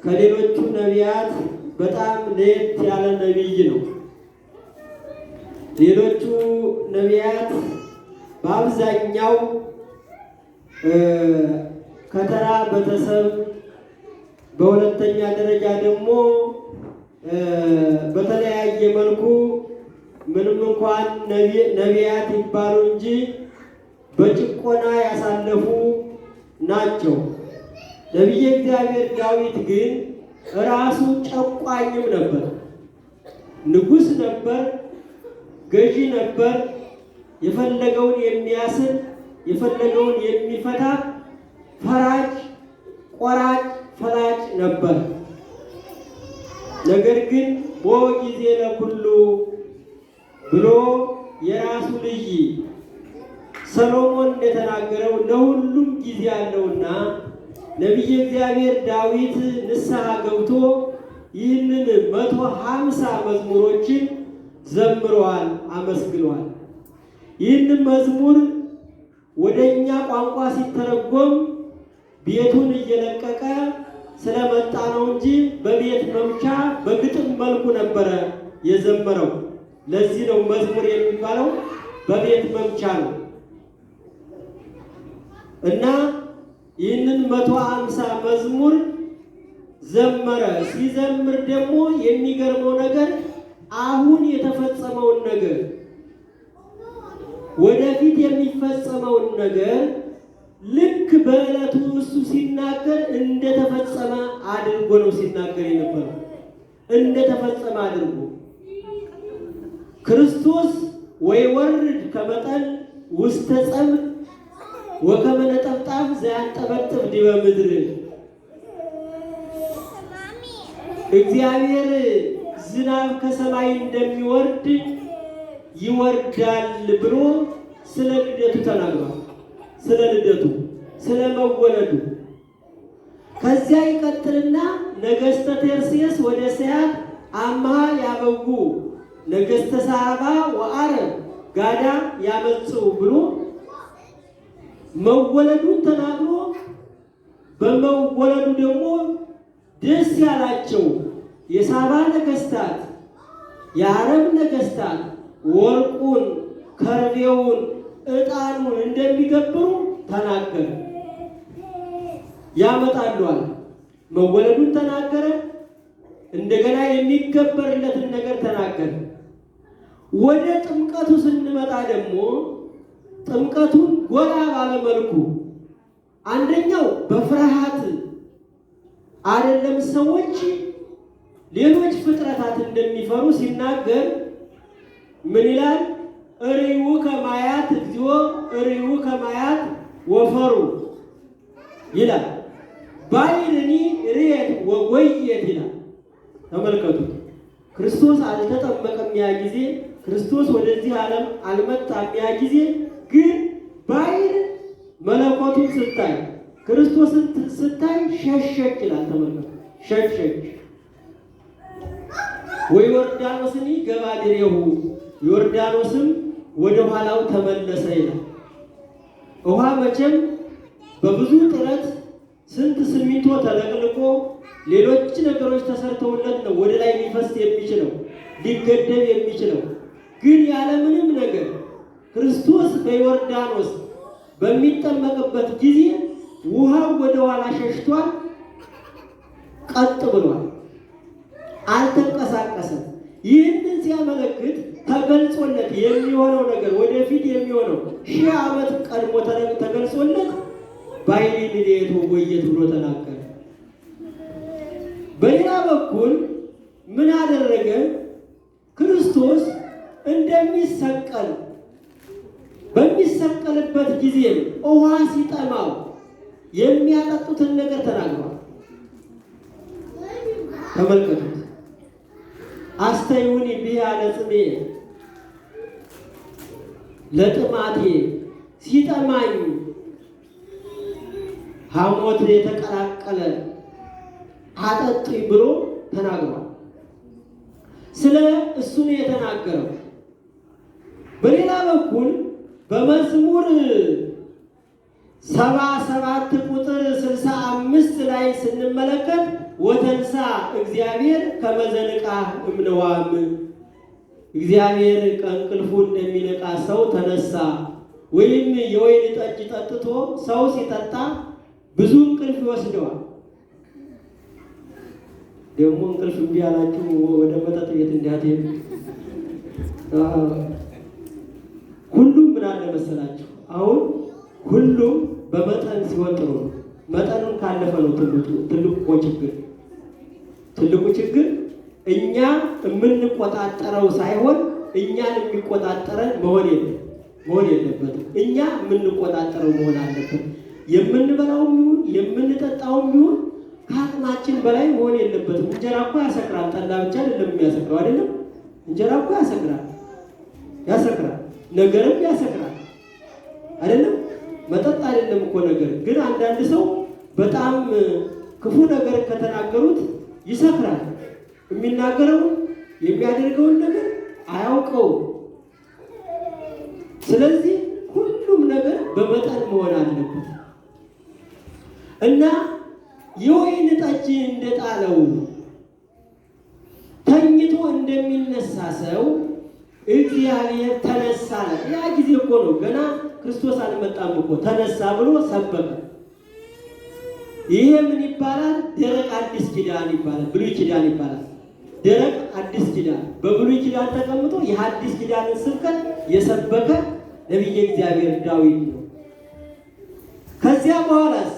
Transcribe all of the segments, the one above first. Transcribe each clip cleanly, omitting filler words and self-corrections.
ከሌሎቹ ነቢያት በጣም ለየት ያለ ነቢይ ነው። ሌሎቹ ነቢያት በአብዛኛው ከተራ ቤተሰብ፣ በሁለተኛ ደረጃ ደግሞ በተለያየ መልኩ ምንም እንኳን ነቢያት ይባሉ እንጂ በጭቆና ያሳለፉ ናቸው። ነቢየ እግዚአብሔር ዳዊት ግን ራሱ ጨቋኝም ነበር፣ ንጉሥ ነበር፣ ገዢ ነበር። የፈለገውን የሚያስር የፈለገውን የሚፈታ ፈራጅ ቆራጭ ፈላጭ ነበር። ነገር ግን በጊዜ ለኩሉ ብሎ የራሱ ልጅ ሰሎሞን እንደተናገረው ለሁሉም ጊዜ አለውና ነቢየ እግዚአብሔር ዳዊት ንስሐ ገብቶ ይህንን 150 መዝሙሮችን ዘምሯል፣ አመስግኗል። ይህንን መዝሙር ወደኛ ቋንቋ ሲተረጎም ቤቱን እየለቀቀ ስለመጣ ነው እንጂ በቤት መምቻ በግጥም መልኩ ነበረ የዘመረው። ለዚህ ነው መዝሙር የሚባለው በቤት መምቻ ነው። እና ይህንን 150 መዝሙር ዘመረ። ሲዘምር ደግሞ የሚገርመው ነገር አሁን የተፈጸመውን ነገር ወደፊት የሚፈጸመውን ነገር ልክ በዕለቱ እሱ ሲናገር እንደተፈጸመ አድርጎ ነው ሲናገር የነበረው። እንደተፈጸመ አድርጎ ክርስቶስ ወይወርድ ከመጠን ውስተ ጸምድ ወከመ ነጠብጣብ ዘያንጠበጥብ ዲበ ምድር፣ እግዚአብሔር ዝናብ ከሰማይ እንደሚወርድ ይወርዳል ብሎ ስለ ልደቱ ተናግሯል። ስለ ልደቱ፣ ስለ መወለዱ። ከዚያ ይቀጥልና ነገሥተ ተርሴስ ወደ ሰያት አምሃ ያበጉ ነገሥተ ሳባ ወአረብ ጋዳ ያመጹ ብሎ መወለዱን ተናግሮ በመወለዱ ደግሞ ደስ ያላቸው የሳባ ነገሥታት የአረብ ነገሥታት ወርቁን፣ ከርቤውን፣ ዕጣኑን እንደሚገብሩ ተናገረ። ያመጣሏል። መወለዱን ተናገረ። እንደገና የሚገበርለትን ነገር ተናገረ። ወደ ጥምቀቱ ስንመጣ ደግሞ ጥምቀቱን ጎላ ባለ መልኩ አንደኛው በፍርሃት አይደለም ሰዎች ሌሎች ፍጥረታት እንደሚፈሩ ሲናገር ምን ይላል? እሪው ከማያት እግዚኦ እሪው ከማያት ወፈሩ ይላል። ባይርኒ ርየት ወጎየት ይላል። ተመልከቱ። ክርስቶስ አልተጠመቀም ያ ጊዜ፣ ክርስቶስ ወደዚህ ዓለም አልመጣም ያ ጊዜ። ግን ባይር መለኮቱን ስታይ ክርስቶስን ስታይ ሸሸች ይላል። ተመልከቱ። ሸሸች። ወይ ዮርዳኖስኒ ገባድሬሁ ዮርዳኖስም ወደ ኋላው ተመለሰ ይላል። ውሃ መቼም በብዙ ጥረት ስንት ሲሚንቶ ተለቅልቆ ሌሎች ነገሮች ተሰርተውለት ነው ወደ ላይ ሊፈስ የሚችለው ሊገደብ የሚችለው። ግን ያለምንም ነገር ክርስቶስ በዮርዳኖስ በሚጠመቅበት ጊዜ ውሃው ወደ ኋላ ሸሽቷል፣ ቀጥ ብሏል፣ አልተንቀሳቀሰም። ይህንን ሲያመለክት ተገልጾለት የሚሆነው ነገር ወደፊት የሚሆነው 1000 ዓመት ቀድሞ ተገልጾለት ባይሪኒ ርየት ወጎየት ብሎ ተናገረ። በሌላ በኩል ምን አደረገ? ክርስቶስ እንደሚሰቀል በሚሰቀልበት ጊዜ ውሃ ሲጠማው የሚያጠጡትን ነገር ተናግሯል። ተመልከቱት። አስተዩኒ ቢሃ ለጽሜ ለጥማቴ ሲጠማኝ ሐሞት የተቀላቀለ አጠጡኝ ብሎ ተናግሯል። ስለ እሱ ነው የተናገረው። በሌላ በኩል በመዝሙር 77 ቁጥር 65 ላይ ስንመለከት ወተንሳ እግዚአብሔር ከመዘንቃ እምነዋም እግዚአብሔር ከእንቅልፉ እንደሚነቃ ሰው ተነሳ። ወይም የወይን ጠጅ ጠጥቶ ሰው ሲጠጣ ብዙ እንቅልፍ ይወስደዋል። ደግሞ እንቅልፍ እምቢ ያላችሁ ወደ መጠጥ ቤት እንዳትሄዱ። ሁሉም ምን አለ መሰላችሁ? አሁን ሁሉም በመጠን ሲሆን ጥሩ ነው። መጠኑን ካለፈ ነው ትልቁ ችግር እኛ የምንቆጣጠረው ሳይሆን እኛን የሚቆጣጠረን መሆን የለበትም። እኛ የምንቆጣጠረው መሆን አለበት። የምንበላውም ይሁን የምንጠጣውም ይሁን ከአቅማችን በላይ መሆን የለበትም። እንጀራ እኮ ያሰክራል። ጠላ ብቻ አይደለም የሚያሰክረው አይደለም። እንጀራ እኮ ያሰክራል፣ ነገርም ያሰክራል አይደለም። መጠጥ አይደለም እኮ ነገር። ግን አንዳንድ ሰው በጣም ክፉ ነገር ከተናገሩት ይሰክራል። የሚናገረውን የሚያደርገውን ነገር አያውቀውም። ስለዚህ ሁሉም ነገር በመጠን መሆን አለበት እና የወይን ጠጅ እንደጣለው ተኝቶ እንደሚነሳ ሰው እግዚአብሔር ተነሳ። ያ ጊዜ እኮ ነው ገና ክርስቶስ አልመጣም እኮ ተነሳ ብሎ ሰበከ። ይሄ ምን ይባላል? ደረቅ አዲስ ኪዳን ይባላል። ብሉይ ኪዳን ይባላል። ደረቅ አዲስ ኪዳን በብሉይ ኪዳን ተቀምጦ የሐዲስ ኪዳንን ስብከት የሰበከ ነቢየ እግዚአብሔር ዳዊት ነው። ከዚያ በኋላስ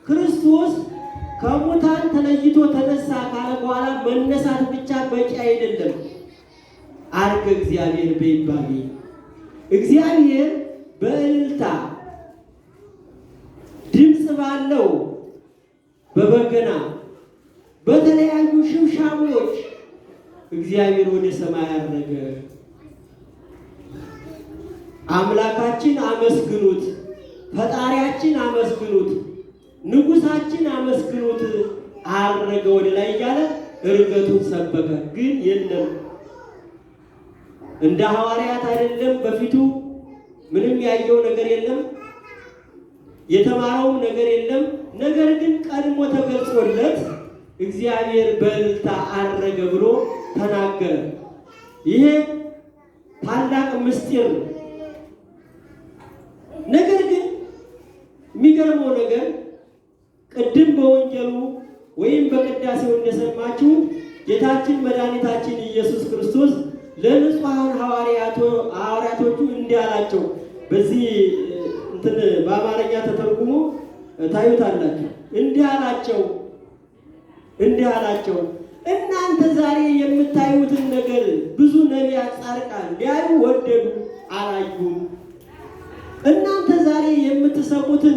ክርስቶስ ከሙታን ተለይቶ ተነሳ ካለ በኋላ መነሳት ብቻ በቂ አይደለም። አርገ እግዚአብሔር በይባቤ እግዚአብሔር በእልልታ ድምፅ ባለው በበገና በተለያዩ ሽብሻቦች እግዚአብሔር ወደ ሰማይ አረገ። አምላካችን አመስግኑት፣ ፈጣሪያችን አመስግኑት፣ ንጉሳችን አመስግኑት፣ አረገ ወደ ላይ እያለ እርገቱን ሰበከ። ግን የለም እንደ ሐዋርያት አይደለም። በፊቱ ምንም ያየው ነገር የለም፣ የተማረውም ነገር የለም። ነገር ግን ቀድሞ ተገልጾለት እግዚአብሔር በእልልታ አረገ ብሎ ተናገረ። ይሄ ታላቅ ምስጢር ነው። ነገር ግን የሚገርመው ነገር ቅድም በወንጌሉ ወይም በቅዳሴው እንደሰማችሁ ጌታችን መድኃኒታችን ኢየሱስ ክርስቶስ ለንጹሐን ሐዋርያቶቹ እንዲህ አላቸው። በዚህ በአማርኛ ተተርጉሞ ታዩታላችሁ። እንዲህ አላቸው እናንተ ዛሬ የምታዩትን ነገር ብዙ ነቢያት፣ ጻድቃን ሊያዩ ወደዱ፣ አላዩም። እናንተ ዛሬ የምትሰሙትን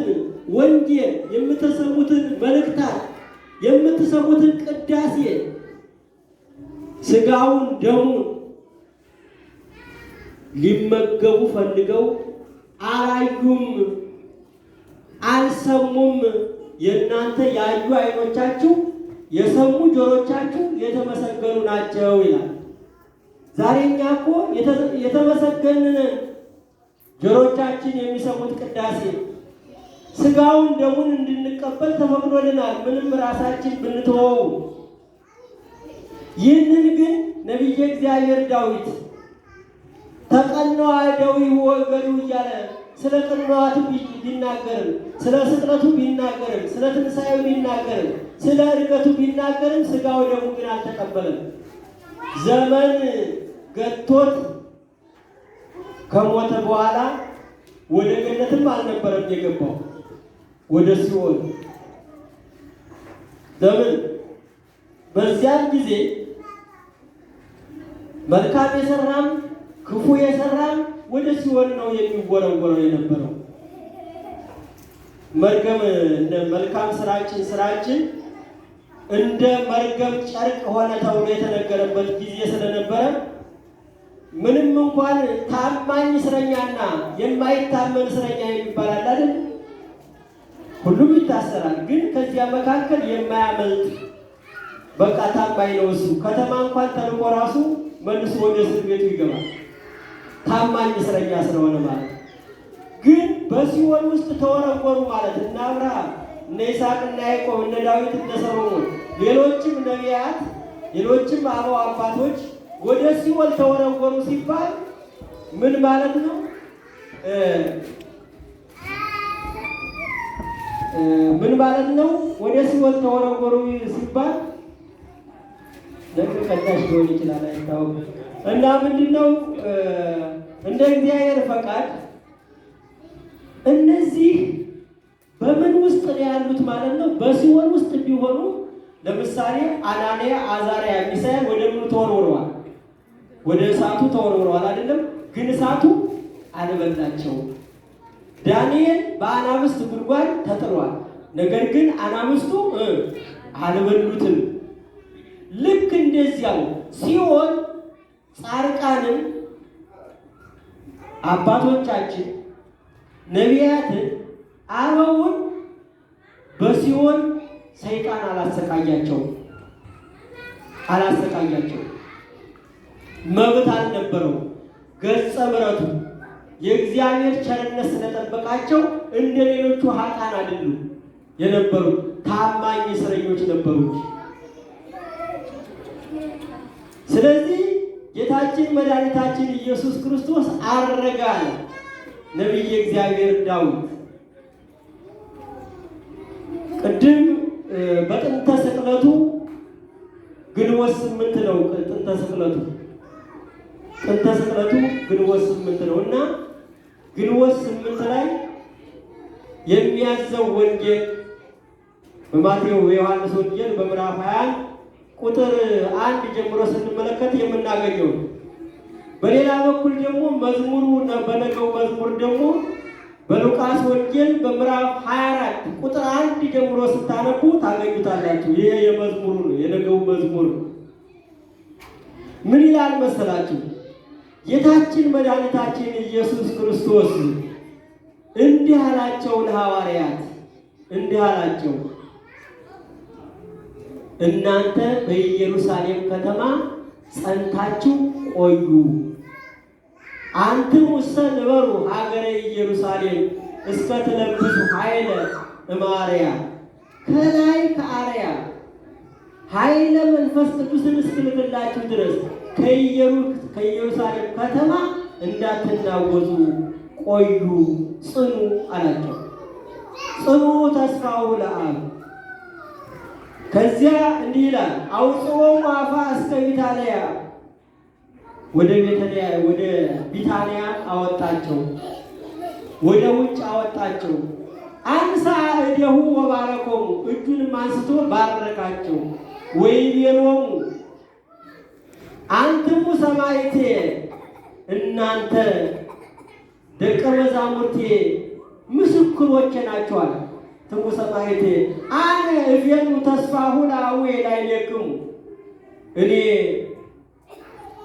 ወንጌል፣ የምትሰሙትን መልእክታት፣ የምትሰሙትን ቅዳሴ ስጋውን ደሙን ሊመገቡ ፈልገው አላዩም፣ አልሰሙም። የእናንተ ያዩ ዓይኖቻችሁ የሰሙ ጆሮቻችሁ የተመሰገኑ ናቸው ይላል። ዛሬ እኛ እኮ የተመሰገንን ጆሮቻችን የሚሰሙት ቅዳሴ ስጋውን ደሙን እንድንቀበል ተፈቅዶልናል፣ ምንም ራሳችን ብንተወው። ይህንን ግን ነቢየ እግዚአብሔር ዳዊት ተቀነዋ እደዊሁ ወእገሪሁ እያለ ስለ ቅንዋቱ ቢናገርም፣ ስለ ስቅለቱ ቢናገርም፣ ስለ ትንሣኤው ቢናገርም፣ ስለ እርገቱ ቢናገርም ስጋው ደሙ ግን አልተቀበለም። ዘመን ገቶት ከሞተ በኋላ ወደ ገነትም አልነበረም የገባው፣ ወደ ሲኦል። ለምን? በዚያን ጊዜ መልካም የሰራም ክፉ የሰራም ወደ ሲኦል ነው የሚወረወረው የነበረው። መርገም እንደ መልካም ስራችን እንደ መርገም ጨርቅ ሆነ ተብሎ የተነገረበት ጊዜ ስለነበረ ምንም እንኳን ታማኝ እስረኛና የማይታመን እስረኛ የሚባል አለ አይደል? ሁሉም ይታሰራል። ግን ከዚያ መካከል የማያመልጥ በቃ ታማኝ ነው እሱ። ከተማ እንኳን ተልቆ ራሱ መልሶ ወደ እስር ቤቱ ይገባል። ታማኝ እስረኛ ስለሆነ ማለት ግን በሲኦል ውስጥ ተወረወሩ ማለት እነ አብርሃም፣ እነ ይስሐቅ፣ እነ ያዕቆብ፣ እነ ዳዊት፣ እነ ሰሎሞን፣ ሌሎችም ነቢያት፣ ሌሎችም አበው አባቶች ወደ ሲኦል ተወረወሩ ሲባል ምን ማለት ነው? ምን ማለት ነው? ወደ ሲኦል ተወረወሩ ሲባል ለምን ቀዳሽ ሊሆን ይችላል አይታወቅም። እና ምንድነው እንደ እግዚአብሔር ፈቃድ እነዚህ በምን ውስጥ ነው ያሉት ማለት ነው? በሲኦል ውስጥ ቢሆኑ ለምሳሌ አናንያ፣ አዛርያ፣ ሚሳኤል ወደ ምኑ ተወርውረዋል? ወደ እሳቱ ተወርውረዋል አይደለም? ግን እሳቱ አልበላቸውም። ዳንኤል በአናብስት ጉድጓድ ተጥሏል። ነገር ግን አናብስቱ አልበሉትም። ልክ እንደዚያው ሲኦል ጻድቃንን አባቶቻችን ነቢያትን አበውን በሲኦል ሰይጣን አላሰቃያቸው መብት አልነበረው። ገጸ ምሕረቱ የእግዚአብሔር ቸርነት ስለጠበቃቸው እንደ ሌሎቹ ኃጥአን አይደሉም የነበሩ፣ ታማኝ እስረኞች ነበሩ። ስለዚህ ጌታችን መድኃኒታችን ኢየሱስ ክርስቶስ አረገ አለ ነቢየ እግዚአብሔር ዳዊት። ቅድም በጥንተ ስቅለቱ ግንቦት 8 ነው። ጥንተ ስቅለቱ ግንቦት 8 ነው እና ግንቦት 8 ላይ የሚያዘው ወንጌል በማቴዎስ የዮሐንስ ወንጌል በምዕራፍ 20 ቁጥር 1 ጀምሮ ስንመለከት የምናገኘው። በሌላ በኩል ደግሞ መዝሙሩ በነገው መዝሙር ደግሞ በሉቃስ ወንጌል በምዕራፍ 24 ቁጥር 1 ጀምሮ ስታነቡ ታገኙታላችሁ። ይሄ የመዝሙሩ ነው፣ የነገው መዝሙር ነው። ምን ይላል መሰላችሁ? ጌታችን መድኃኒታችን ኢየሱስ ክርስቶስ እንዲህ አላቸው ለሐዋርያት፣ እንዲህ አላቸው፣ እናንተ በኢየሩሳሌም ከተማ ጸንታችሁ ቆዩ። አንትሙ ውስተ ንበሩ ሀገረ ኢየሩሳሌም እስከ ትለብሱ ኃይለ እምአርያም፣ ከላይ ከአርያ ኃይለ መንፈስ ቅዱስን እስክልክላችሁ ድረስ ከኢየሩሳሌም ከተማ እንዳትናወጡ ቆዩ፣ ጽኑ አላቸው። ጽኑ ተስፋው ለአብ። ከዚያ እንዲህ ይላል፣ አውጽኦሙ አፋ እስከ ቢታንያ፣ ወደ ቢታንያ አወጣቸው፣ ወደ ውጭ አወጣቸው። አንሳ እዴሁ ወባረኮሙ፣ እጁንም አንስቶ ባረካቸው። ወይቤሎሙ አንትሙ ሰማዕቴ፣ እናንተ ደቀ መዛሙርቴ ምስክሮቼ ናችኋል። ትሙ ሰማዕቴ አነ እፌኑ ተስፋሁ ለአቡየ ላዕሌክሙ፣ እኔ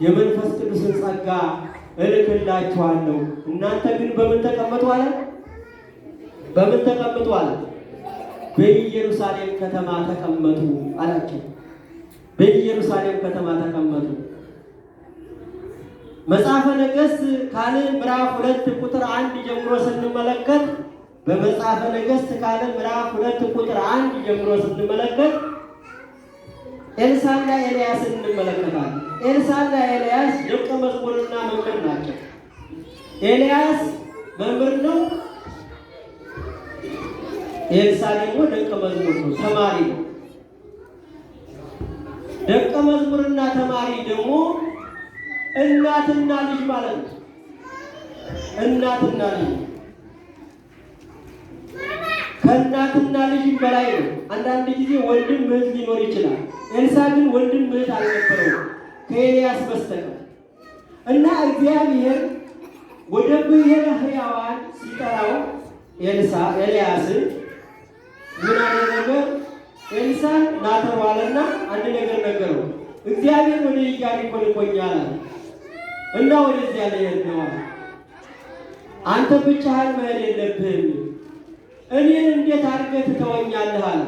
የመንፈስ ቅዱስን ጸጋ እልክላችኋለሁ። እናንተ ግን በምን ተቀመጡ አለ? በምን ተቀመጡ አለ? በኢየሩሳሌም ከተማ ተቀመጡ አላቸው። በኢየሩሳሌም ከተማ ተቀመጡ። መጽሐፈ ነገሥት ካልዕ ምዕራፍ 2 ቁጥር 1 ጀምሮ ስንመለከት በመጽሐፈ ነገሥት ካልዕ ምዕራፍ 2 ቁጥር 1 ጀምሮ ስንመለከት ኤልሳዕና ኤልያስ እንመለከታለን። ኤልሳዕና ኤልያስ ደቀ መዝሙርና መምህር ናቸው። ኤልያስ መምህር ነው። ኤልሳዕ ደግሞ ደቀ መዝሙር ነው፣ ተማሪ ነው። ደቀ መዝሙርና ተማሪ ደግሞ እናትና ልጅ ማለት ነው። እናትና ልጅ ከእናትና ልጅ በላይ ነው። አንዳንድ ጊዜ ወንድም እህት ሊኖር ይችላል። ኤልሳዕ ግን ወንድም እህት አልነበረውም ከኤልያስ በስተቀር እና እግዚአብሔር ወደ ብሔረ ሕያዋን ሲጠራው ኤልያስን ምን አደረገ? ኤልሳዕ ናተሯልና አንድ ነገር ነገረው። እግዚአብሔር ወደ ኢያሪኮ ልኮኛል አለ እና ወደዚያ ልሄድ ነው አለ። አንተ ብቻህን መሄድ የለብህም፣ እኔን እንዴት አድርገህ ትተወኛለህ አለ።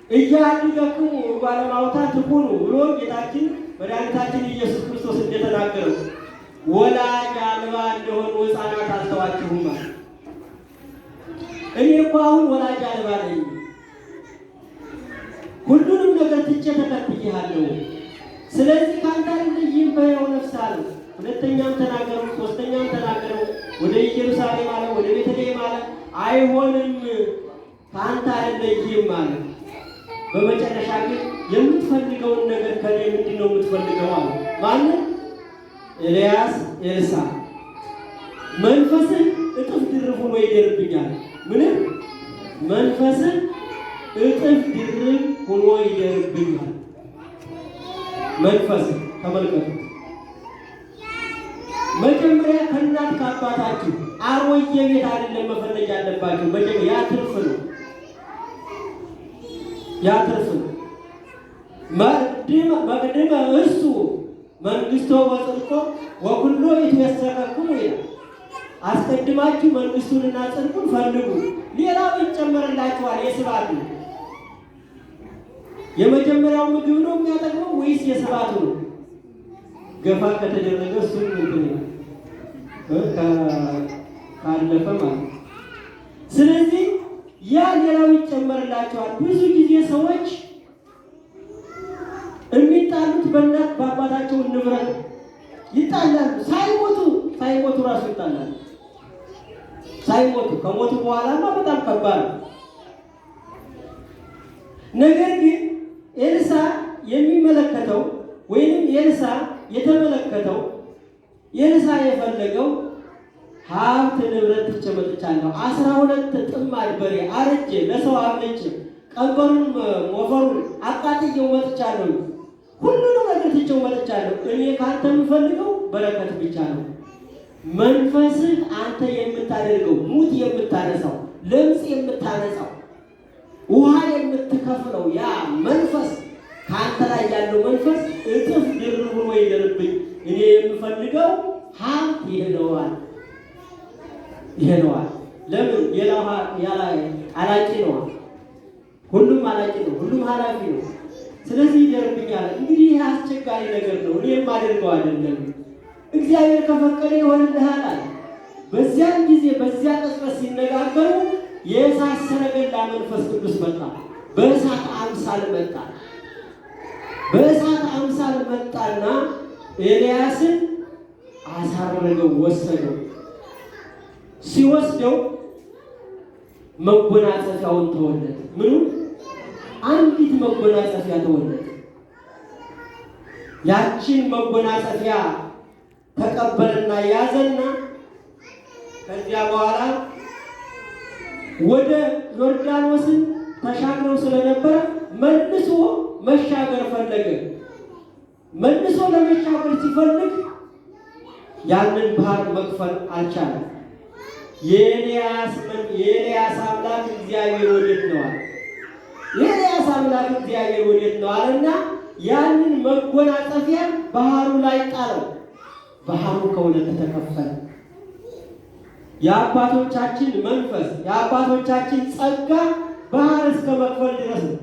እያድገክሙ ባለማውታ ትኩኑ ብሎ ጌታችን መድኃኒታችን ኢየሱስ ክርስቶስ እንደተናገረው ወላጅ አልባ እንደሆኑ ሕፃናት አልተዋችሁም አለ። እኔ እኮ አሁን ወላጅ አልባ ነኝ፣ ሁሉንም ነገር ትቼ ተከትዬሃለሁ። ስለዚህ ከአንተ አልለይም በሕያው ነፍስ አለ። ሁለተኛም ተናገረው፣ ሶስተኛም ተናገረው። ወደ ኢየሩሳሌም አለ፣ ወደ ቤተልሔም አለ። አይሆንም ከአንተ አልለይም አለ። በመጨረሻ ግን የምትፈልገውን ነገር ከኔ ምንድን ነው የምትፈልገው አለ። ማንም ኤልያስ ኤልሳ መንፈስን እጥፍ ድርብ ሆኖ ይደርብኛል። ምንም መንፈስን እጥፍ ድርብ ሆኖ ይደርብኛል። መንፈስ ተመልከቱ። መጀመሪያ ከእናት ከአባታችሁ አሮጌ ቤት አይደለም መፈለግ ያለባችሁ። መጀመሪያ ያ ትርፍ ነው፣ ያ ትርፍ ነው። መቅድመ እሱ መንግሥቶ ወጽድቆ ወኩሎ ይትወሰከክሙ ይላል። አስቀድማችሁ መንግሥቱንና ጽድቁን ፈልጉ፣ ሌላው ይጨመርላችኋል። የስብዓቱ የመጀመሪያው ምግብ ነው የሚያጠቅመው ወይስ የስብዓቱ ነው? ገፋ ከተደረገ እሱን ካለፈ ማለት። ስለዚህ ያ ሌላው ይጨመርላቸዋል። ብዙ ጊዜ ሰዎች የሚጣሉት በእናት በአባታቸው ንብረት ይጣላሉ። ሳይሞቱ ራሱ ይጣላሉ። ሳይሞቱ ከሞቱ በኋላማ በጣም ከባድ ነው። ነገር ግን ኤልሳ የሚመለከተው ወይም ኤልሳ የተመለከተው ኤልሳ የፈለገው ሀብት ንብረት ትቼ መጥቻለሁ። 12 ጥማድ በሬ አርጄ ለሰው አብልቼ ቀንበሩን ሞፈሩን አቃጥዬው መጥቻለሁ። ሁሉንም ነገር ትቼው መጥቻለሁ። እኔ ካንተ የምፈልገው በረከት ብቻ ነው። መንፈስህ አንተ የምታደርገው ሙት የምታነሳው ለምጽ የምታነሳው ውሃ የምትከፍለው ያ መንፈስ ከአንተ ላይ ያለው መንፈስ እጥፍ ድርብ ሆኖ ይደርብኝ። እኔ የምፈልገው ሀብት ይሄነዋል። ለምን ሌላው አላቂ ነው፣ ሁሉም አላቂ ነው፣ ሁሉም ኃላፊ ነው። ስለዚህ ይደርብኛል። እንግዲህ ይህ አስቸጋሪ ነገር ነው። እኔ የማደርገው አይደለም። እግዚአብሔር ከፈቀደ ይሆንልሃል አለ። በዚያን ጊዜ በዚያ ቅጽበት ሲነጋገሩ የእሳት ሰረገላ መንፈስ ቅዱስ መጣ። በእሳት አምሳል መጣ። በእሳት አምሳል መጣና ኤልያስን አሳረገው፣ ወሰደው። ሲወስደው መጎናጸፊያውን ተወለደ። ምኑ? አንዲት መጎናጸፊያ ተወለደ። ያችን መጎናጸፊያ ተቀበልና ያዘና ከዚያ በኋላ ወደ ዮርዳኖስን ተሻግረው ስለነበረ መልሶ መሻገር ፈለገ። መልሶ ለመሻገር ሲፈልግ ያንን ባህር መክፈል አልቻለም። የኤልያስ አምላክ እግዚአብሔር ወዴት ነው አለ። የኤልያስ አምላክ እግዚአብሔር ወዴት ነው አለና ያንን መጎናጸፊያ ባህሩ ላይ ጣለው። ባህሩ ከሁለት ተከፈለ። የአባቶቻችን መንፈስ የአባቶቻችን ጸጋ ባህር እስከ መክፈል ድረስ ነው።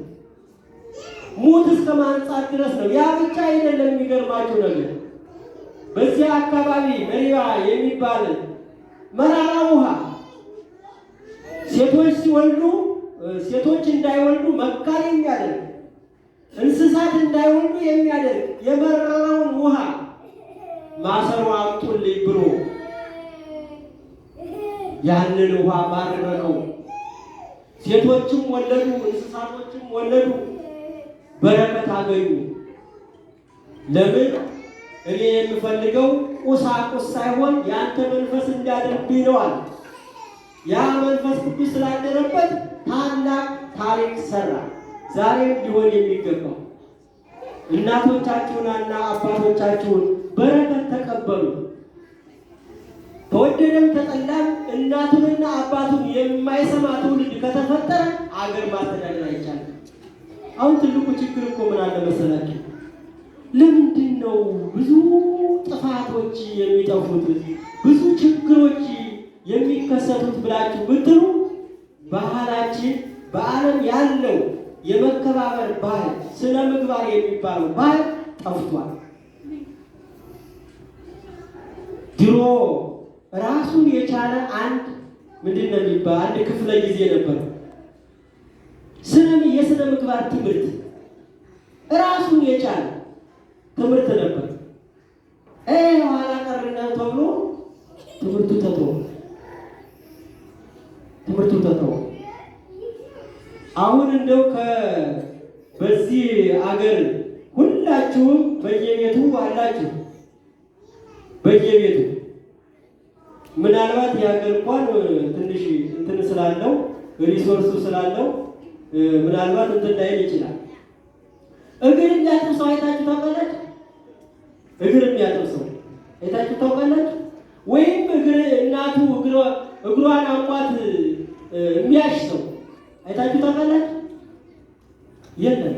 ሙት እስከ ማንጻት ድረስ ነው። ያ ብቻ አይደለም። የሚገርማችሁ ነገር በዚያ አካባቢ መሪባ የሚባል መራራ ውሃ ሴቶች እንዳይወልዱ መካን የሚያደርግ እንስሳት እንዳይወልዱ የሚያደርግ የመረረውን ውሃ ማሰሮ አምጡልኝ ብሎ ያንን ውሃ ባረከው። ሴቶችም ወለዱ፣ እንስሳቶችም ወለዱ፣ በረከት አገኙ። ለምን? እኔ የምፈልገው ቁሳቁስ ሳይሆን ያንተ መንፈስ እንዲያድርብኝ ነው አለ። ያ መንፈስ ቅዱስ ስላደረበት ታላቅ ታሪክ ሰራ። ዛሬም ሊሆን የሚገባው እናቶቻችሁንና አባቶቻችሁን በረከት ተቀበሉ። ተወደደም ተጠላም እናቱንና አባቱን የማይሰማ ትውልድ ከተፈጠረ አገር ማስተዳደር አይቻልም። አሁን ትልቁ ችግር እኮ ምን አለ መሰላችሁ? ለምንድን ነው ብዙ ጥፋቶች የሚጠፉት፣ ብዙ ችግሮች የሚከሰቱት ብላችሁ ብትሉ ባህላችን በዓለም ያለው የመከባበር ባህል፣ ስነ ምግባር የሚባለው ባህል ጠፍቷል። ድሮ ራሱን የቻለ አንድ ምንድን ነው የሚባል አንድ ክፍለ ጊዜ ነበር። የስነ ምግባር ትምህርት ራሱን የቻለ ትምህርት ነበር። ኋላ ቀርነት ተብሎ ትምህርቱ ተተወ። አሁን እንደው በዚህ አገር ሁላችሁም በየቤቱ አላችሁ። በየቤቱ ምናልባት የሀገር እንኳን ትንሽ እንትን ስላለው ሪሶርሱ ስላለው ምናልባት እንትን ላይል ይችላል። እግር የሚያጥብ ሰው አይታችሁ ታውቃላችሁ? እግር የሚያጥብ ሰው አይታችሁ ታውቃላችሁ? ወይም እናቱ እግሯን አሟት የሚያሽ ሰው አይታችሁ ታውቃላችሁ? የለም።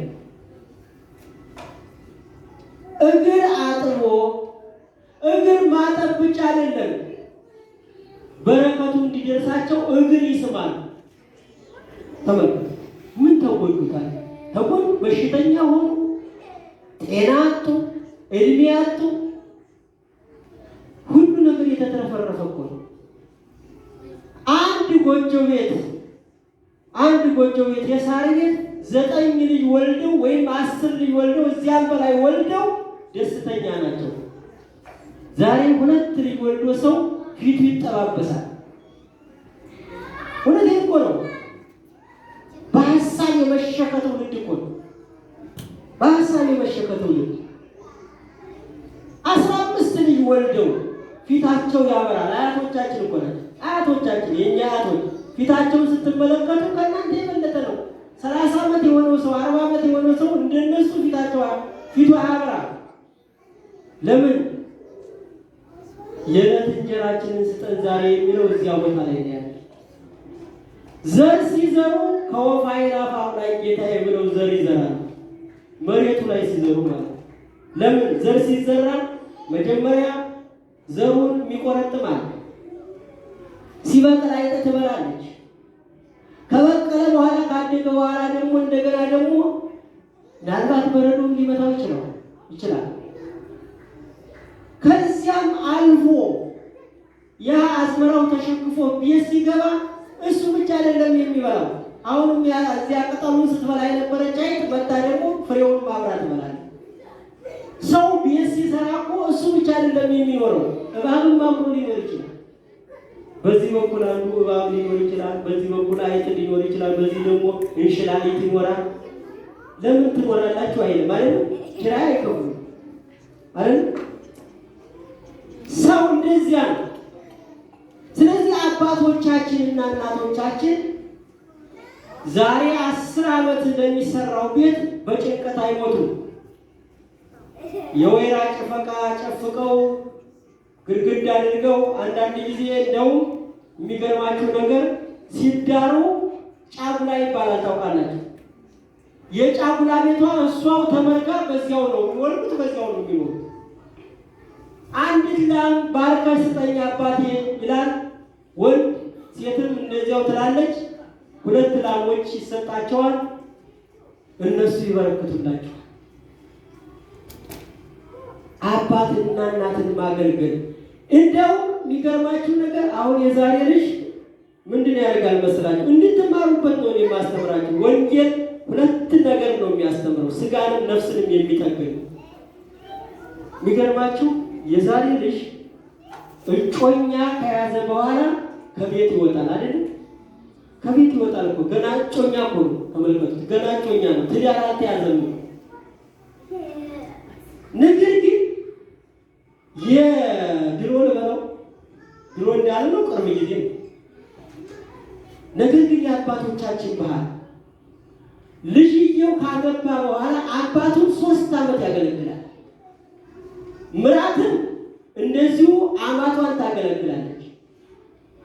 እግር አጥቦ እግር ማጠብ ብቻ አይደለም፣ በረከቱ እንዲደርሳቸው እግር ይስማል። ተመልከቱ። ምን ተጎዱታል? ተጎዱ፣ በሽተኛ ሆኑ፣ ጤና አጡ፣ እድሜ አጡ። ሁሉ ነገር የተትረፈረፈ እኮ ነው። አንድ ጎጆ ቤት የሳር ቤት 9 ልጅ ወልደው ወይም 10 ልጅ ወልደው እዚያም በላይ ወልደው ደስተኛ ናቸው። ዛሬ 2 ልጅ ወልዶ ሰው ፊቱ ይጠባበሳል። እውነቴን እኮ ነው። በሀሳብ የመሸከ ትውልድ እኮ ነው። በሀሳብ የመሸከ ትውልድ 15 ልጅ ወልደው ፊታቸው ያበራል። አያቶቻችን እኮ ናቸው። አያቶቻችን የኛ አያቶች ፊታቸውን ስትመለከቱ ከእናንተ የበለጠ ነው። 30 ዓመት የሆነው ሰው 40 ዓመት የሆነው ሰው እንደነሱ ፊቱ ያበራል። ለምን? የዕለት እንጀራችንን ስጠን ዛሬ የሚለው እዚያ ቦታ ላይ ነው ያለው። ዘር ሲዘሩ ከወፍ አእላፋት ላይ ጌታዬ ብለው ዘር ይዘራሉ። መሬቱ ላይ ሲዘሩ ማለት ለምን? ዘር ሲዘራ መጀመሪያ ዘሩን የሚቆረጥማል። ሲበቅል አይጥ ትበላለች። ከበቀለ በኋላ ካደገ በኋላ ደግሞ እንደገና ደግሞ ምናልባት በረዶም ሊመታው ይችላል። ከዚያም አልፎ ያ አዝመራው ተሸክፎ ቤት ሲገባ እሱ ብቻ አይደለም የሚበላው። አሁንም እዚያ ቅጠሉን ስትበላ የነበረች አይጥ መጣ ደግሞ ፍሬውን ማብራት ትበላለች። ሰው ቤት ሲሰራ እኮ እሱ ብቻ አይደለም የሚኖረው፣ እባብም አብሮ ሊኖር ይችላል። በዚህ በኩል አንዱ እባብ ሊኖር ይችላል፣ በዚህ በኩል አይጥ ሊኖር ይችላል፣ በዚህ ደግሞ እንሽላሊት ይኖራል። ለምን ትኖራላችሁ አይልም ማለት ነው። ኪራይ አይከፍሉም አይደል? ሰው እንደዚያ ነው። ስለዚህ አባቶቻችንና እናቶቻችን ዛሬ 10 ዓመት እንደሚሰራው ቤት በጭንቀት አይሞቱም። የወይራ ጨፈቃ ጨፍቀው ግድግዳ አድርገው አንዳንድ ጊዜ እንደውም የሚገርማችሁ ነገር ሲዳሩ ጫጉላ ይባላል። ታውቃላችሁ? የጫጉላ ቤቷ እሷው ተመርጋ በዚያው ነው የሚወልዱት፣ በዚያው ነው የሚኖሩት። አንዲት ላም ባርከህ ስጠኝ አባቴ ይላል። ወንድ ሴትም እንደዚያው ትላለች። 2 ላሞች ይሰጣቸዋል። እነሱ ይበረክቱላቸዋል። አባትና እናትን ማገልገል እንደው የሚገርማችሁ ነገር አሁን የዛሬ ልጅ ምንድን ያደርጋል መስላችሁ? እንድትማሩበት ነው የማስተምራችሁ። ወንጌል 2 ነገር ነው የሚያስተምረው፣ ስጋንም ነፍስንም የሚጠግን። የሚገርማችሁ የዛሬ ልጅ እጮኛ ከያዘ በኋላ ከቤት ይወጣል አይደል? ከቤት ይወጣል እኮ ገና እጮኛ እኮ ነው። ተመልከቱት፣ ገና እጮኛ ነው፣ ትዳር አልተያዘም። ነገር ግን የድሮ ድሮ እንዳልነው ቅርብ ጊዜ ነው። ነገር ግን የአባቶቻችን ባህል ልጅየው ካገባ በኋላ አባቱን 3 ዓመት ያገለግላል። ምራትም እንደዚሁ አማቷን ታገለግላለች።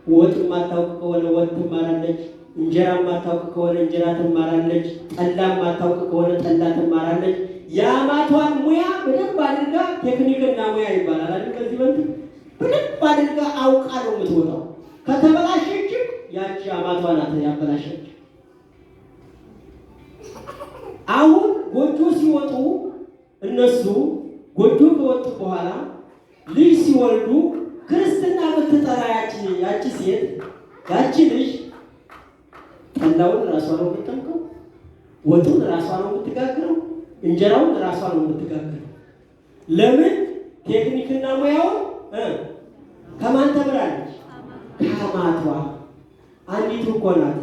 ወጥ ማታውቅ ከሆነ ወጥ ትማራለች። እንጀራ ማታውቅ ከሆነ እንጀራ ትማራለች። ጠላ ማታውቅ ከሆነ ጠላ ትማራለች። የአማቷን ሙያ በደንብ አድርጋ ቴክኒክና ሙያ ይባላል አይደል? ከዚህ በደንብ አድርጋ አውቃ ነው የምትወጣው። ከተበላሸች ያቺ አማቷ ናት ያበላሸች። አሁን ጎጆ ሲወጡ እነሱ ጎጆ ከወጡ በኋላ ልጅ ሲወልዱ ክርስትና ብትጠራ ያቺ ሴት ያቺ ልጅ ጠላውን ራሷ ነው የምትጠምቀው፣ ወጡን ራሷ ነው የምትጋግረው፣ እንጀራውን ራሷ ነው የምትጋግረው። ለምን? ቴክኒክና ሙያውን ከማን ተምራለች? ከአማቷ። አንዲቱ እኮ ናት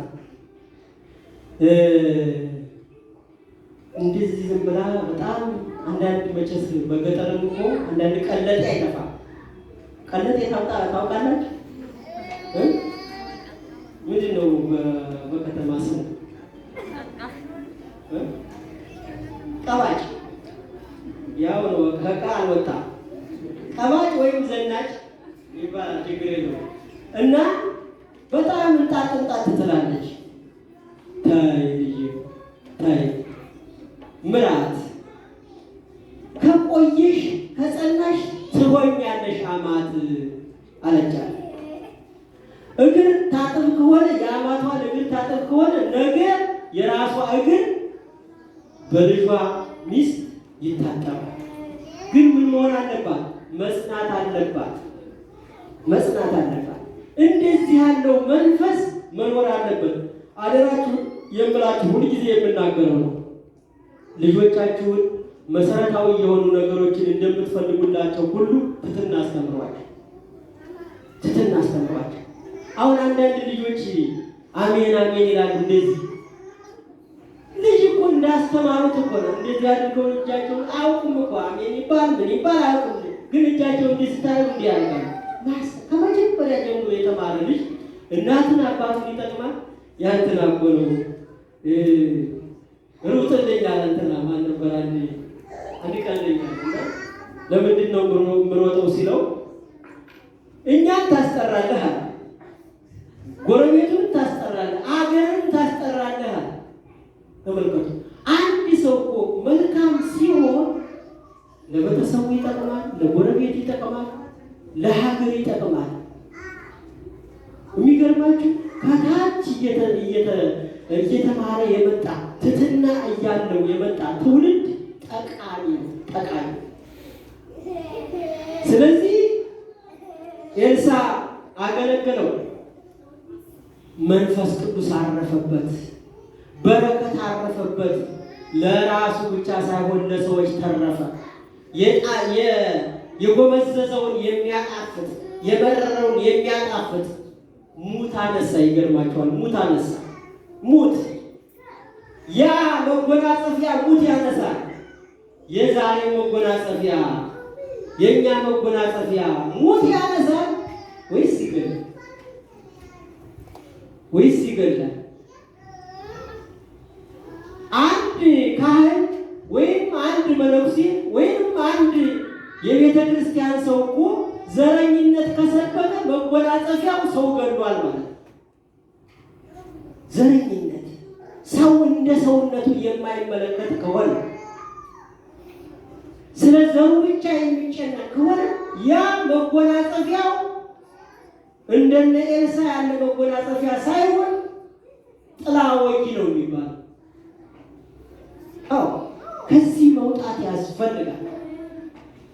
እንደዚህ ዝም ብላ በጣም አንዳንድ መቼስ በገጠርም እኮ አንዳንድ ቀለጤ አይጠፋም። ቀለጤ ታውቃላችሁ? ምንድን ነው በከተማ ስሙ? ቀባጭ። ያው ነው ከቃ አልወጣም። ቀባጭ ወይም ዘናጭ ይባላል። ችግር የለውም። እና በጣም እንጣጥ ትላለች። ታይ ልጅ ታይ ምራት ከቆየሽ ከጸናሽ ትሆኛለሽ አማት አለቻት። እግር ታጥብ ከሆነ የአማቷን እግር ታጥብ ከሆነ ነገ የራሷ እግር በልጇ ሚስት ይታጠባል። ግን ምን መሆን አለባት? መጽናት አለባት። መጽናት አለባት። እንደዚህ ያለው መንፈስ መኖር አለበት። አደራችሁ የምላችሁ ሁልጊዜ የምናገረው ነው። ልጆቻችሁን መሰረታዊ የሆኑ ነገሮችን እንደምትፈልጉላቸው ሁሉ ትሕትና አስተምሯቸው። ትሕትና አስተምሯቸው። አሁን አንዳንድ ልጆች አሜን አሜን ይላሉ። እንደዚህ ልጅ እኮ እንዳስተማሩት እኮ ነው። እንደዚህ አድርገው እጃቸውን አያውቁም እኮ አሜን ይባል ምን ይባል አያውቁም። ግን እጃቸውን እንዲህ ስታዩ እንዲህ ያደርጋሉ። ከመጀመሪያ ጀምሮ የተማረ ልጅ እናትን አባቱን ይጠቅማል። ያንተና እኮ ነው ሩጥልኝ አለ እንትና ማን ነበር? አንድ ቀልደኛ እና ለምንድን ነው የምሮጠው ሲለው እኛን ታስጠራለህ አለ፣ ጎረቤቱን ታስጠራለህ፣ አገርን ታስጠራለህ አለ። ተመልከቱ። አንድ ሰው እኮ መልካም ሲሆን ለቤተሰቡ ይጠቅማል፣ ለጎረቤት ይጠቅማል፣ ለሀገር ይጠቅማል። የሚገርማችሁ ከታች እየተማረ የመጣ ትሕትና እያለው የመጣ ትውልድ ጠቃሚ። ስለዚህ ኤልሳ አገለገለው። መንፈስ ቅዱስ አረፈበት፣ በረከት አረፈበት። ለራሱ ብቻ ሳይሆን ለሰዎች ተረፈ። የጎመዘዘውን የሚያጣፍጥ የመረረውን የሚያጣፍጥ ሙት አነሳ። ይገርማቸዋል። ሙት አነሳ። ሙት ያ መጎናጸፊያ ሙት ያነሳል። የዛሬ መጎናጸፊያ የኛ መጎናጸፊያ ሙት ያነሳል ወይስ ይገላል? ወይስ ይገላል? አንድ ካህን ወይም አንድ መነኩሴ ወይም አንድ የቤተ ክርስቲያን ሰው እኮ ዘረኝነት ከሰበከ መጎናጸፊያው ሰው ገድሏል ማለት። ዘረኝነት ሰው እንደ ሰውነቱ የማይመለከት ከሆነ ስለ ዘሩ ብቻ የሚጨነቅ ከሆነ ያ መጎናጸፊያው እንደነ ኤልሳ ያለ መጎናጸፊያ ሳይሆን ጥላ ወጊ ነው የሚባለው። ከዚህ መውጣት ያስፈልጋል።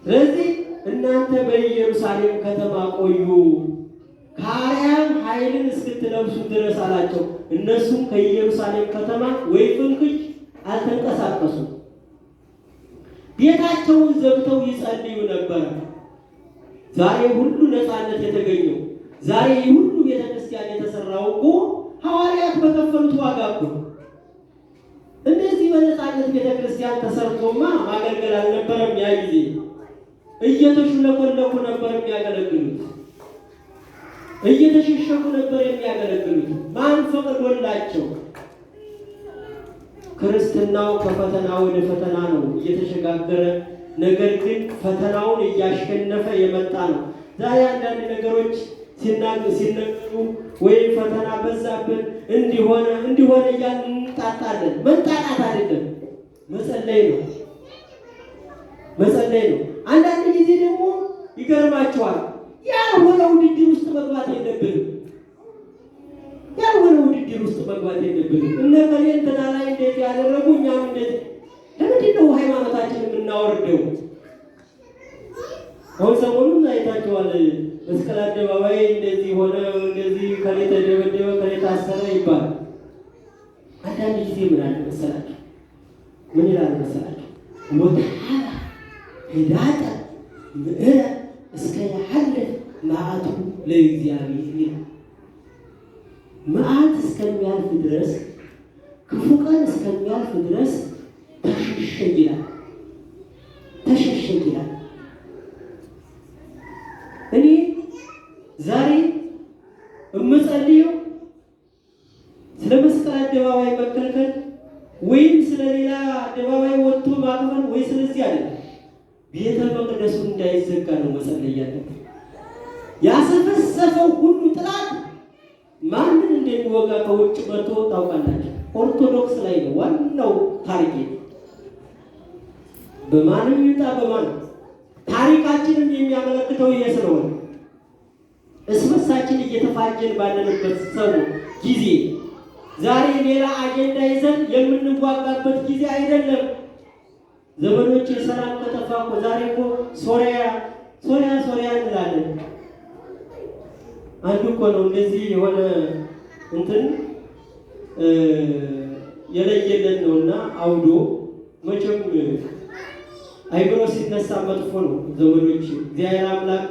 ስለዚህ እናንተ በኢየሩሳሌም ከተማ ቆዩ ከአርያም ኃይልን እስክትለብሱ ድረስ አላቸው። እነሱም ከኢየሩሳሌም ከተማ ወይ ፍንክች አልተንቀሳቀሱም። ቤታቸውን ዘግተው ይጸልዩ ነበር። ዛሬ ሁሉ ነፃነት የተገኘው ዛሬ ሁሉ ቤተክርስቲያን የተሰራው እኮ ሐዋርያት በከፈሉት ዋጋ እኮ። እንደዚህ በነፃነት ቤተክርስቲያን ተሰርቶማ ማገልገል አልነበረም። ያ ጊዜ እየተሹለኮለኩ ነበር የሚያገለግሉት፣ እየተሸሸጉ ነበር የሚያገለግሉት። ማን ፈቅዶላቸው? ክርስትናው ከፈተና ወደ ፈተና ነው እየተሸጋገረ፣ ነገር ግን ፈተናውን እያሸነፈ የመጣ ነው። ዛሬ አንዳንድ ነገሮች ሲነገሩ ወይም ፈተና በዛብን እንዲሆነ እያልን እንጣጣለን። መንጣጣት አይደለም፣ መጸለይ ነው። መጸለይ ነው። አንዳንድ ጊዜ ደግሞ ይገርማቸዋል፣ ያልሆነ ውድድር ውስጥ መግባት የለብንም። ያልሆነ ውድድር ውስጥ መግባት የለብንም። እነ ከሌ እንትና ላይ እንዴት ያደረጉ እኛም እንዴት። ለምንድን ነው ሃይማኖታችን የምናወርደው? አሁን ሰሞኑን አይታችኋል። መስቀል አደባባይ እንደዚህ ሆነ፣ እንደዚህ ከሌ ተደበደበ፣ ከሌ ታሰረ ይባላል። አንዳንድ ጊዜ ምን አለ መሰላችሁ? ምን ይላል መሰላችሁ? ወተዓላ ህዳጣ ምዕረ እስከ ያሐልፍ መዓቱ ለእግዚአብሔር። መዓት እስከሚያልፍ ድረስ፣ ክፉ ቀን እስከሚያልፍ ድረስ ተሸሸግ ይላል። ተሸሸግ ይላል። እኔ ዛሬ እምጸልየው ስለ መስቀል አደባባይ መከልከል ወይም ስለ ሌላ አደባባይ ወጥቶ ማክበር ወይ ስለዚህ አይደለም። ቤተ መቅደሱ እንዳይዘጋ ነው መጸለይ ያለብን። ያሰፈሰፈው ሁሉ ጥላት ማንን እንደሚወጋ ከውጭ መጥቶ ታውቃላችሁ? ኦርቶዶክስ ላይ ነው ዋናው ታርጌት። በማንም ይውጣ በማንም ታሪካችንም የሚያመለክተው ይሄ ስለሆነ እስበሳችን እየተፋጀን ባለንበት ሰው ጊዜ ዛሬ ሌላ አጀንዳ ይዘን የምንዋጋበት ጊዜ አይደለም። ዘመኖች ሰላም ከጠፋ እኮ ዛሬ እኮ ሶሪያ እንላለን። አንዱ እኮ ነው እንደዚህ የሆነ እንትን የለየለን ነውና አውዶ መቼም አይብሮ ሲነሳ መጥፎ ነው ዘመኖች። እግዚአብሔር አምላክ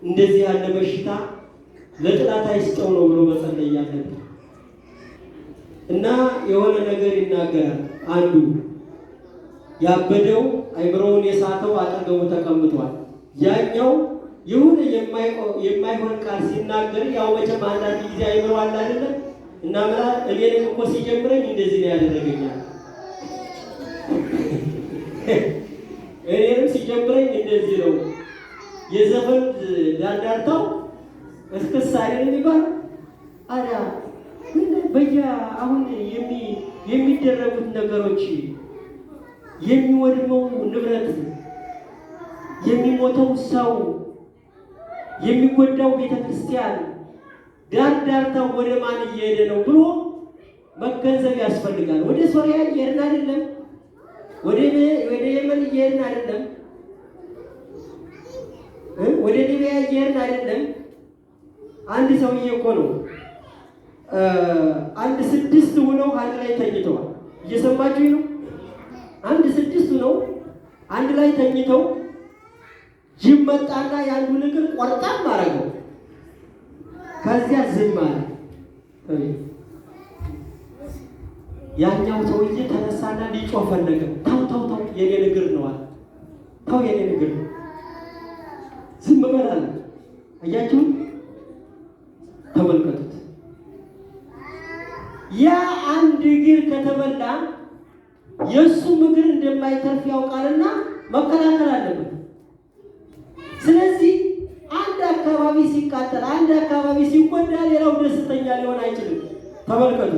እንደዚህ ያለ በሽታ ለጥላት አይስጠው ነው ብሎ መጸለይ ያለብን እና የሆነ ነገር ይናገራል። አንዱ ያበደው አይብሮውን የሳተው አጠገቡ ተቀምጧል። ያኛው የሆነ የማይሆን ቃል ሲናገር ያው መቼም አንዳንድ ጊዜ አይብሮ አለ አይደለ? እና ማለት እኔንም እኮ ሲጀምረኝ እንደዚህ ነው ያደረገኛል። እኔንም ሲጀምረኝ እንደዚህ ነው። የዘፈን ዳንዳርታው እስከ ሳይል የሚባል አዳ አሁን የሚደረጉት ነገሮች የሚወድመው ንብረት፣ የሚሞተው ሰው፣ የሚጎዳው ቤተክርስቲያን ዳርዳርታው ወደ ማን እየሄደ ነው ብሎ መገንዘብ ያስፈልጋል። ወደ ሶሪያ እየሄድን አይደለም። ወደ የመን እየሄድን አይደለም። ወደ ሊቢያ እየሄድን አይደለም። አንድ ሰውዬ እኮ ነው 6 ሆነው አንድ ላይ ተኝተዋል። እየሰማችሁ ነው? 6 ሆነው አንድ ላይ ተኝተው ጅብ መጣና ያንዱን እግር ቆርጣም አደረገው። ከዚያ ዝም አለ። ያኛው ሰውዬ ተነሳና ሊጮህ ፈለገ። ተው የኔ እግር ነው አለ። ተው የኔ እግር ነው። ዝም በል አለ። አያችሁ? ተመልከቱት። ያ አንድ እግር ከተበላ የእሱም እግር እንደማይተርፍ ያውቃልና መከላከል አለበት። ስለዚህ አንድ አካባቢ ሲቃጠል፣ አንድ አካባቢ ሲጎዳ ሌላው ደስተኛ ሊሆን አይችልም። ተመልከቱ።